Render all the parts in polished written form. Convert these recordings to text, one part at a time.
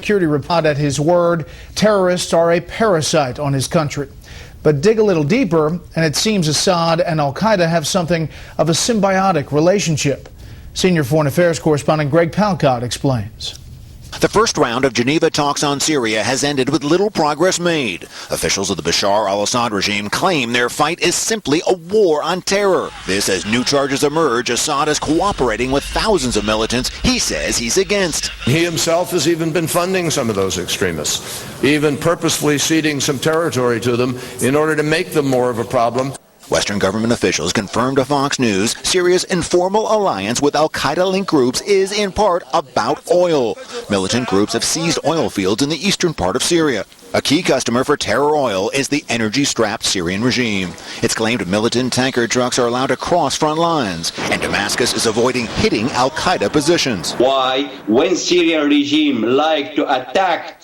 security report at his word, terrorists are a parasite on his country. But dig a little deeper, and it seems Assad and Al-Qaeda have something of a symbiotic relationship. Senior foreign affairs correspondent Greg Palcott explains. The first round of Geneva talks on Syria has ended with little progress made. Officials of the Bashar Al-Assad regime claim their fight is simply a war on terror. This as new charges emerge. Assad is cooperating with thousands of militants he says he's against. He himself has even been funding some of those extremists, even purposefully ceding some territory to them in order to make them more of a problem. Western government officials confirmed to Fox News Syria's informal alliance with Al-Qaeda-linked groups is in part about oil. Militant groups have seized oil fields in the eastern part of Syria. A key customer for Terror Oil is the energy-strapped Syrian regime. It's claimed militant tanker trucks are allowed to cross front lines, and Damascus is avoiding hitting Al-Qaeda positions. Why, when Syrian regime like to attack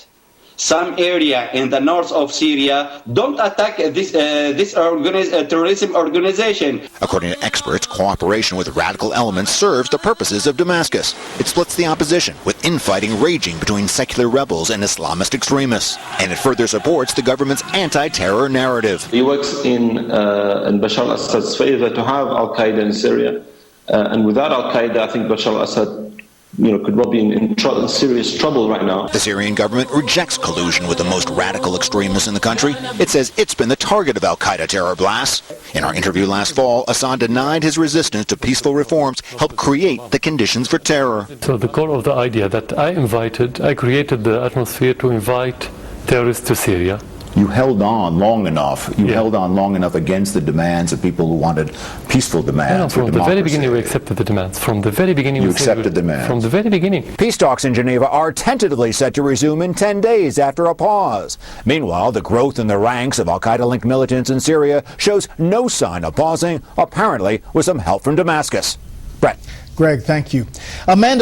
some area in the north of Syria, don't attack this terrorism organization. According to experts, cooperation with radical elements serves the purposes of Damascus. It splits the opposition, with infighting raging between secular rebels and Islamist extremists. And it further supports the government's anti-terror narrative. It works in Bashar al-Assad's favor to have Al-Qaeda in Syria. And without Al-Qaeda, I think Bashar al-Assad could well be in serious trouble right now. The Syrian government rejects collusion with the most radical extremists in the country. It says it's been the target of Al-Qaeda terror blasts. In our interview last fall, Assad denied his resistance to peaceful reforms helped create the conditions for terror. So the core of the idea that I created the atmosphere to invite terrorists to Syria. You held on long enough. You held on long enough against the demands of people who wanted peaceful demands. From the very beginning, we accepted the demands. From the very beginning, you accepted demands. From the very beginning. Peace talks in Geneva are tentatively set to resume in 10 days after a pause. Meanwhile, the growth in the ranks of Al-Qaeda-linked militants in Syria shows no sign of pausing, apparently with some help from Damascus. Brett. Greg, thank you. Amanda